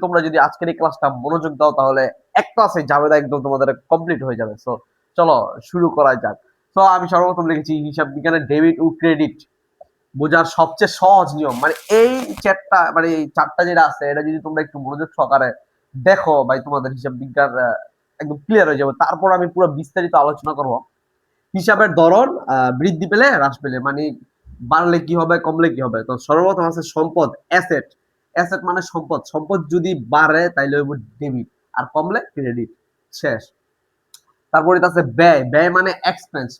তোমরা যদি আজকের এই ক্লাসটা মনোযোগ দাও তাহলে এক ক্লাসে জাবেদা একদম তোমাদের কমপ্লিট হয়ে যাবে। সো চলো শুরু করা যাক। তো আমি সর্বপ্রথম লিখেছি হিসাব বিজ্ঞানের ডেবিট ও ক্রেডিট বোঝার সবচেয়ে সহজ নিয়ম, মানে এই চ্যাটটা মানে এই চারটা যেটা আছে এটা যদি তোমরা একটু মনোযোগ সহকারে দেখো ভাই তোমাদের হিসাব বিজ্ঞান একদম ক্লিয়ার হয়ে যাবে। তারপর আমি পুরো বিস্তারিত আলোচনা করব। হিসাবের ধরন বৃদ্ধি পেলে হ্রাস পেলে, মানে বাড়লে কি হবে কমলে কি হবে। তো সর্বপ্রথম আছে সম্পদ, অ্যাসেট। অ্যাসেট মানে সম্পদ, সম্পদ যদি বাড়ে তাইলে হইব ডেবিট আর কমলে ক্রেডিট। শেষ। তারপরে আছে ব্যয়, ব্যয় মানে এক্সপেন্স,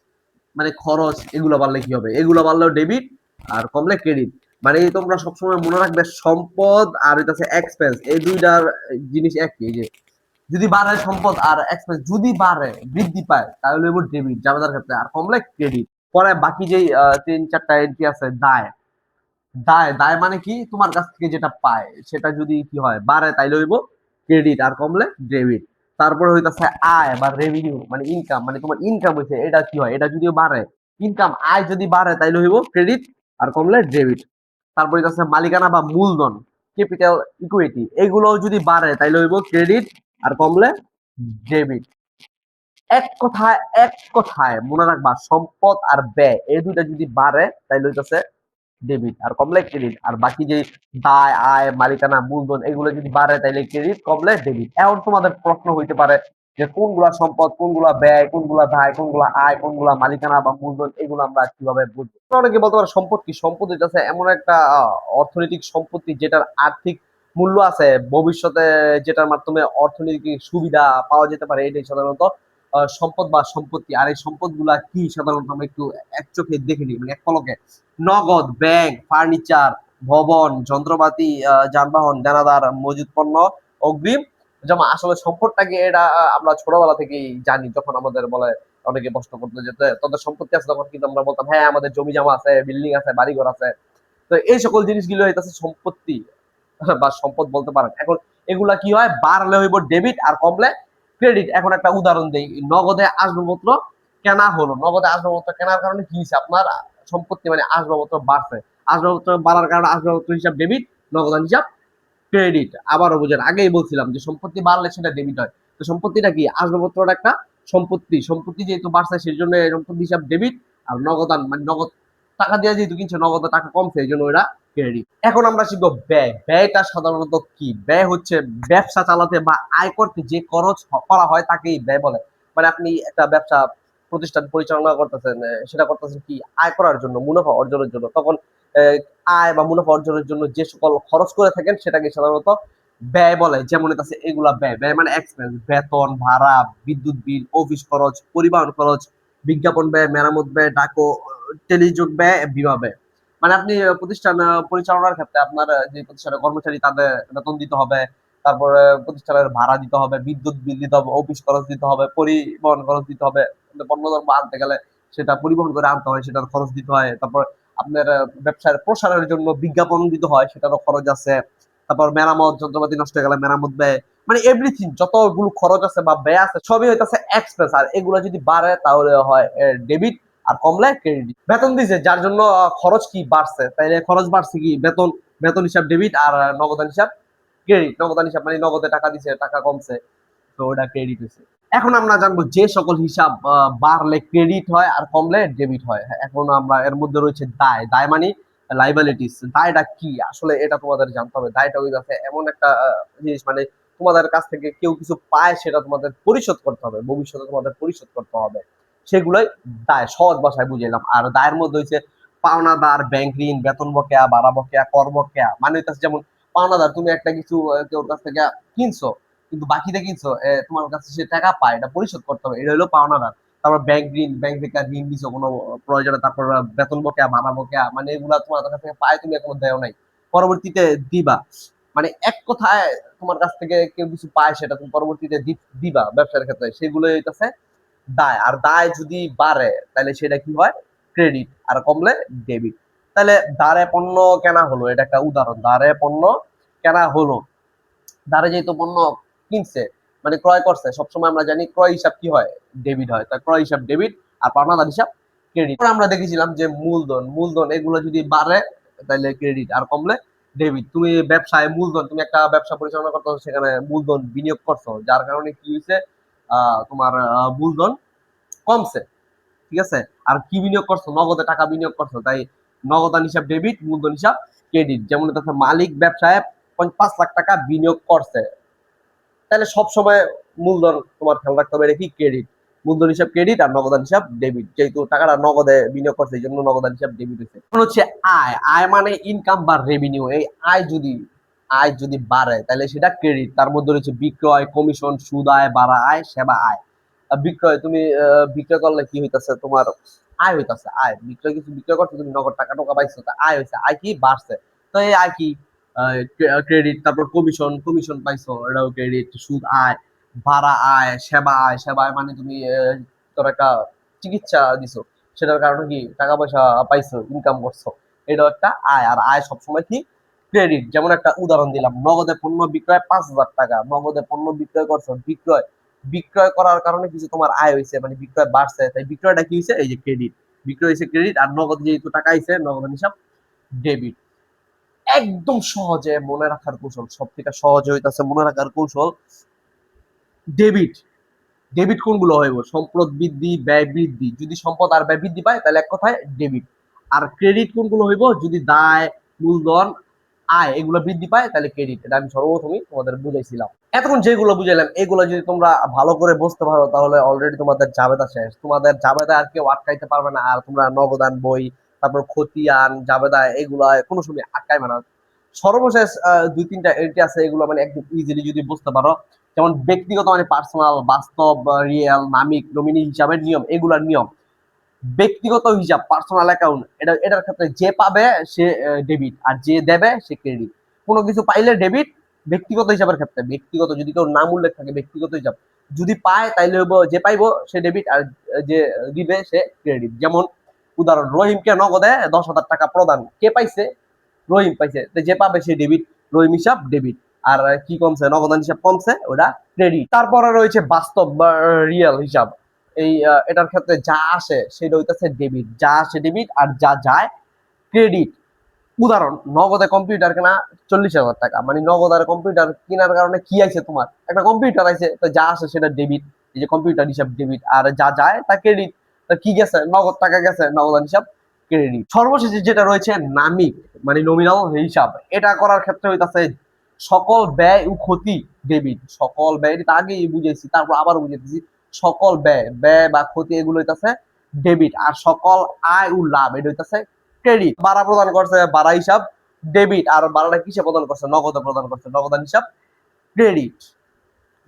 মানে খরচ, এগুলো বাড়লে কি হবে, এগুলো বাড়লেও ডেবিট আর কমলে ক্রেডিট। মানে তোমরা সবসময় মনে রাখবে সম্পদ আর এটা আছে এক্সপেন্স, এই দুইটার জিনিস একই। এই যে যদি বাড়ে সম্পদ আর এক্সপেন্স যদি বাড়ে বৃদ্ধি পায় তাহলে হইব ডেবিট জামাতার ক্ষেত্রে, আর কমলে ক্রেডিট। পরে বাকি যেই তিন চারটা এন্ট্রি আছে, দায়। দায়, দায় মানে কি তোমার কাছ থেকে যেটা পায় সেটা যদি কি হয় বাড়ে তাইলে হইব ক্রেডিট আর কমলে ডেবিট। তারপরে হইতাছে আয় বা রেভিনিউ, মানে ইনকাম, মানে তোমার ইনকাম হইছে এটা কি হয়, এটা যদি বাড়ে ইনকাম আয় যদি বাড়ে তাইলে হইব ক্রেডিট আর কমলে ডেবিট। তারপরে হইতাছে মালিকানা বা মূলধন, ক্যাপিটাল, ইকুইটি, এগুলো যদি বাড়ে তাইলে হইব ক্রেডিট আর কমলে ডেবিট। এক কথায় মনে রাখবা সম্পদ আর ব্যয় এই দুইটা যদি বাড়ে তাইলে হইতাছে ডেবিট আর কমলে ক্রেডিট, আর বাকি যে দায়, আয়, মালিকানা, মূলধন এগুলো যদি বাড়ে তাইলে ক্রেডিট, কমলে ডেবিট। এখন তোমাদের প্রশ্ন হইতে পারে যে কোনগুলা সম্পদ, কোনগুলা ব্যয়, কোনগুলা দায়, কোনগুলা আয়, কোনগুলা মালিকানা বা মূলধন, এগুলো আমরা কিভাবে বুঝবো। অনেকে বলতে পারে সম্পদ কি, সম্পদ হইতেছে এমন একটা অর্থনৈতিক সম্পত্তি যেটার আর্থিক মূল্য আছে, ভবিষ্যতে যেটার মাধ্যমে অর্থনৈতিক সুবিধা পাওয়া যেতে পারে, এটাই সাধারণত সম্পদ বা সম্পত্তি। আর এই সম্পদ গুলা কি সাধারণত আমরা একটু এক চোখে দেখে নিই, মানে এক পলকে। নগদ, ব্যাংক, ফার্নিচার, ভবন, যন্ত্রপাতি, যানবাহন, দেনাদার, মজুদ পণ্য, অগ্রিম জমা। আসলে সম্পদটাকে এটা আমরা ছোটবেলা থেকেই জানি, যখন আমাদের বলে অনেকে প্রশ্ন করতে যেতে তোদের সম্পত্তি আছে, তখন কিন্তু আমরা বলতাম হ্যাঁ আমাদের জমি জমা আছে, বিল্ডিং আছে, বাড়িঘর আছে। তো এই সকল জিনিসগুলো হইতেছে সম্পত্তি বা সম্পদ বলতে পারেন। এখন এগুলা কি হয় বাড়লে হইব ডেবিট আর কমলে ক্রেডিট। এখন একটা উদাহরণ দেই, নগদে আসবাবপত্র কেনা হলো, নগদে আসবাবপত্র কেনার কারণে কি হয়েছে, আপনার সম্পত্তি মানে আসবাবপত্র বাড়ছে, আসবাবপত্র বাড়ার কারণে আসবাবপত্র হিসাব ডেবিট, নগদান হিসাব ক্রেডিট। আবারও বুঝেন, আগেই বলছিলাম যে সম্পত্তি বাড়লে সেটা ডেবিট হয়। তো সম্পত্তিটা কি, আসবাবপত্রটা একটা সম্পত্তি, সম্পত্তি যেহেতু বাড়ছে সেই জন্য সম্পত্তি হিসাব ডেবিট, আর নগদান মানে নগদ টাকা দিয়ে যেহেতু কিনছে, নগদ টাকা কমছে এই জন্য ওরা ক্রেডিট। এখন আমরা শিখবো ব্যয়। ব্যয়টা সাধারণত কি, ব্যয় হচ্ছে ব্যবসা চালাতে বা আয় করতে যে খরচ করা হয় তাকেই ব্যয় বলে। মানে আপনি একটা ব্যবসা প্রতিষ্ঠান পরিচালনা করতেছেন, সেটা করতেছেন কি আয় করার জন্য, মুনাফা অর্জনের জন্য, তখন আহ, আয় বা মুনাফা অর্জনের জন্য যে সকল খরচ করে থাকেন সেটাকে সাধারণত ব্যয় বলে। যেমন আছে এগুলা ব্যয়, ব্যয় মানে এক্সপেন্স, বেতন, ভাড়া, বিদ্যুৎ বিল, অফিস খরচ, পরিবহন খরচ, বিজ্ঞাপন ব্যয়, মেরামত ব্যয়, ডাকো, টেলিযোগ ব্যয়, বিমা ব্যয়। মানে আপনি প্রতিষ্ঠান পরিচালনার ক্ষেত্রে আপনার যে প্রতিষ্ঠানের কর্মচারী তাদের বেতন দিতে হবে, তারপরে প্রতিষ্ঠানের ভাড়া দিতে হবে, বিদ্যুৎ বিল দিতে হবে, অফিস খরচ দিতে হবে, পরিবহন খরচ দিতে হবে, পণ্যদ্রব্য আনতে গেলে সেটা পরিবহন করে আনতে হয়, সেটার খরচ দিতে হয়। তারপর আপনার ব্যবসার প্রসারের জন্য বিজ্ঞাপন দিতে হয়, সেটারও খরচ আছে। তারপর মেরামত, যন্ত্রপাতি নষ্ট হয়ে গেলে মেরামত ব্যয়, মানে এভরিথিং যতগুলো খরচ আছে বা ব্যয় আছে সবই হইতেছে এক্সপেন্স। আর এগুলো যদি বাড়ে তাহলে হয় ডেবিট আর কমলে ক্রেডিট। বেতন দিছে যার জন্য খরচ কি বাড়ছে, তাইলে খরচ বাড়ছে কি বেতন, বেতন হিসাব ডেবিট, আর নগদান হিসাব ক্রেডিট। নগদান হিসাব মানে নগদে টাকা দিছে, টাকা কমছে, তো ওটা ক্রেডিট হয়েছে। এখন আমরা জানবো যে সকল হিসাব বাড়লে ক্রেডিট হয় আর কমলে ডেবিট হয়। হ্যাঁ, এখন আমরা এর মধ্যে রয়েছে দায়। দায় মানে লাইবিলিটিস। দায়টা কি আসলে এটা তোমাদের জানতে হবে। দায়টা ওই আছে এমন একটা জিনিস, মানে তোমাদের কাছ থেকে কেউ কিছু পায় সেটা তোমাদের পরিশোধ করতে হবে, ভবিষ্যতে তোমাদের পরিশোধ করতে হবে, সেগুলোই দায়। সহজ ভাষায় বুঝাইলাম। আর দায়ের মধ্যে হচ্ছে পাওনাদার, ব্যাংক ঋণ, বেতন বকেয়া, ভাড়া বকেয়া, কর বকেয়া। মানে হইতাছে যেমন পাওনাদার, তুমি একটা কিছু কেউ কাছ থেকে কিনছো কিন্তু বাকিতে কিনছো, তোমার কাছে সে টাকা পায়, এটা পরিশোধ করতে হবে, এটা হলো পাওনাদার। তারপর ব্যাংক ঋণ, ব্যাংক থেকে ঋণ দিছো কোনো প্রয়োজনে। তারপর বেতন বকেয়া, ভাড়া বকেয়া, মানে এগুলা তোমার কাছ থেকে পায়, তুমি এখনো দেও নাই, পরবর্তীতে দিবা। মানে এক কথায় তোমার কাছ থেকে কেউ কিছু পায় সেটা তুমি পরবর্তীতে দিবা ব্যবসার ক্ষেত্রে, সেগুলো হইতেছে দায়। আর দায় যদি বাড়ে তাহলে সেটা কি হয় ক্রেডিট, আর কমলে ডেবিট। তাহলে দাঁড়ে পণ্য কেনা হলো, এটা একটা উদাহরণ। দাঁড়ে পণ্য কেনা হলো, দ্বারা যেহেতু পণ্য কিনছে মানে ক্রয় করছে, সবসময় আমরা জানি ক্রয় হিসাব কি হয় ডেবিট হয়, তাই ক্রয় হিসাব ডেবিট আর পাওনাদার হিসাব ক্রেডিট। আমরা দেখেছিলাম যে মূলধন, মূলধন এগুলো যদি বাড়ে তাহলে ক্রেডিট আর কমলে ডেবিট। তুমি ব্যবসায় মূলধন, তুমি একটা ব্যবসা পরিচালনা করতেছো, সেখানে মূলধন বিনিয়োগ করছো, যার কারণে কি হয়েছে, তোমার মূলধন কমছে, ঠিক আছে। আর কি বিনিয়োগ করছো, নগদে টাকা বিনিয়োগ করছো, তাই নগদান হিসাব ডেবিট, মূলধন হিসাব ক্রেডিট। যেমন হচ্ছে মালিক ব্যবসায় 5 লাখ টাকা বিনিয়োগ করছে, তাহলে সবসময় মূলধন তোমার খেয়াল রাখতে হবে, এটা কি ক্রেডিট। মূলধন হিসাব ক্রেডিট আর নগদান হিসাব ডেবিট, যেহেতু টাকাটা নগদে বিনিয়োগ করছে এই জন্য নগদান হিসাব ডেবিট হচ্ছে। এখন হচ্ছে আয়। আয় মানে ইনকাম বা রেভিনিউ। এই আয় যদি বাড়ে তাহলে সেটা ক্রেডিট। তার মধ্যে রয়েছে বিক্রয়, কমিশন, সুদ আয়, বাড়া আয়, সেবা আয়। বিক্রয়, তুমি বিক্রয় করলে কি হইতাছে, তোমার আয় হইতাছে। আয়, বিক্রয় কিছু বিক্রয় করছো, তুমি নগদ টাকা টোকা পাইছো, তা আয় হয়েছে। আয় কি বাড়ছে, তো এই আয় কি ক্রেডিট। তারপর কমিশন, কমিশন পাইছো, এটাও ক্রেডিট। সুদ আয়, ভাড়া আয়, সেবা আয়। সেবা আয় মানে তুমি তোর একটা চিকিৎসা দিছো, সেটার কারণে কি টাকা পয়সা পাইছো, ইনকাম করছো, এটাও একটা আয়। আর আয় সবসময় কি ক্রেডিট। যেমন একটা উদাহরণ দিলাম, নগদে পণ্য বিক্রয় 5,000 টাকা, নগদে পণ্য বিক্রয় করছো, বিক্রয় বিক্রয় করার কারণে কিছু তোমার আয় হয়েছে, মানে বিক্রয় বাড়ছে, তাই বিক্রয়টা কি হয়েছে, এই যে ক্রেডিট। বিক্রয় হয়েছে ক্রেডিট, আর নগদ যেহেতু টাকা আইছে, নগদ হিসাব ডেবিট। একদম সহজে মনে রাখার কৌশল, সব থেকে সহজে হইতাছে মনে রাখার কৌশল ডেবিট। ডেবিট কোনগুলো হইব, সম্পদ বৃদ্ধি, ব্যয় বৃদ্ধি। যদি সম্পদ আর ব্যয় বৃদ্ধি পায় তাহলে এক কথায় ডেবিট। আর ক্রেডিট কোনগুলো হইব, যদি দায়, মূলধন, আয় এগুলো বৃদ্ধি পায় তাহলে ক্রেডিট। এটা আমি সর্বপ্রথমই তোমাদের বুঝাইছিলাম। এতক্ষণ যেগুলো বুঝাইলাম এগুলো যদি তোমরা ভালো করে বুঝতে পারো তাহলে অলরেডি তোমাদের জাবেদা শেষ। তোমাদের জাবেদা আর কেউ আটকাইতে পারবে না। আর তোমরা নগদান বই, তারপর খতিয়ান, জাবেদা এগুলা কোনো সময় আটকাইবে না। সর্বশেষ 2-3টা এন্ট্রি আছে, এগুলো মানে একদম ইজিলি যদি বুঝতে পারো। যেমন ব্যক্তিগত মানে পার্সোনাল, বাস্তব, রিয়েল, নামিক, নমিনি হিসাবের নিয়ম, এগুলার নিয়ম। ব্যক্তিগত হিসাব, পার্সোনাল অ্যাকাউন্ট, এটার ক্ষেত্রে যে পাবে সে ডেবিট, আর যে দেবে সে ক্রেডিট। কোনো কিছু পাইলে ডেবিট। ব্যক্তিগত হিসাবের ক্ষেত্রে, ব্যক্তিগত যদি কেউ নাম উল্লেখ থাকে, ব্যক্তিগত হিসাব যদি পায় তাইলে যে পাইবো সে ডেবিট, আর যে দিবে সে ক্রেডিট। যেমন উদাহরণ, রহিমকে নগদে 10,000 টাকা প্রদান, কে পাইছে, রহিম পাইছে, তো যে পাবে সে ডেবিট, রহিম হিসাব ডেবিট। আর কি কমছে, নগদান হিসাব কমছে, ওটা ক্রেডিট। তারপরে রয়েছে বাস্তব বা রিয়েল হিসাব। এই এটার ক্ষেত্রে যা আসে সেটা হইতেছে ডেবিট, যা আসে ডেবিট, আর যা যায় ক্রেডিট। উদাহরণ, নগদে কম্পিউটার কেনা 40,000 টাকা, মানে নগদ আর কম্পিউটার কেনার কারণে কি আইছে, তোমার একটা কম্পিউটার আইছে, তো যা আসে সেটা ডেবিট, এই যে কম্পিউটার হিসাব ডেবিট, আর যা যায় তা ক্রেডিট। তো কি গেছে, নগদ টাকা গেছে, নগদান হিসাব ক্রেডিট। সর্বশেষে যেটা রয়েছে নামিক, মানে নমিনাল হিসাব। এটা করার ক্ষেত্রে হইতাছে সকল ব্যয় ও ক্ষতি ডেবিট। সকল ব্যয়, এটা আগেই বুঝেছি, তারপর আবার বুঝেছি। সকল ব্যয়, ব্যয় বা ক্ষতি এগুলো হইতাছে ডেবিট। আর সকল আয় ও লাভ এটা হইতাছে ক্রেডিট। ভাড়া প্রদান করছে, ভাড়া হিসাব ডেবিট। আর ভাড়াটা কিসে প্রদান করছে, নগদে প্রদান করছে, নগদান হিসাব ক্রেডিট।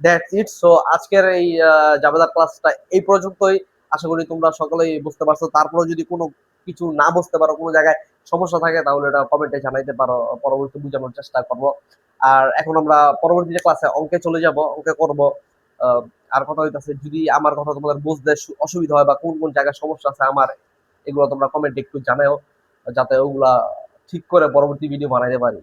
That's it. সো আজকের এই জাবেদা ক্লাসটা এই পর্যন্তই। আশা করি তোমরা সকলেই বুঝতে পারছো। তারপরেও যদি কোনো কিছু না বুঝতে পারো, কোনো জায়গায় সমস্যা থাকে, তাহলে এটা কমেন্টে জানাইতে পারো, পরবর্তী বোঝানোর চেষ্টা করব। আর এখন আমরা পরবর্তী যে ক্লাসে অঙ্কে চলে যাব, অঙ্কে করব। আর কথা হইতাছে, যদি আমার কথা তোমাদের বুঝতে অসুবিধা হয় বা কোন কোন জায়গায় সমস্যা আছে আমার, এগুলো তোমরা কমেন্টে একটু জানাও, যাতে ওগুলা ঠিক করে পরবর্তী ভিডিও বানাইতে পারি।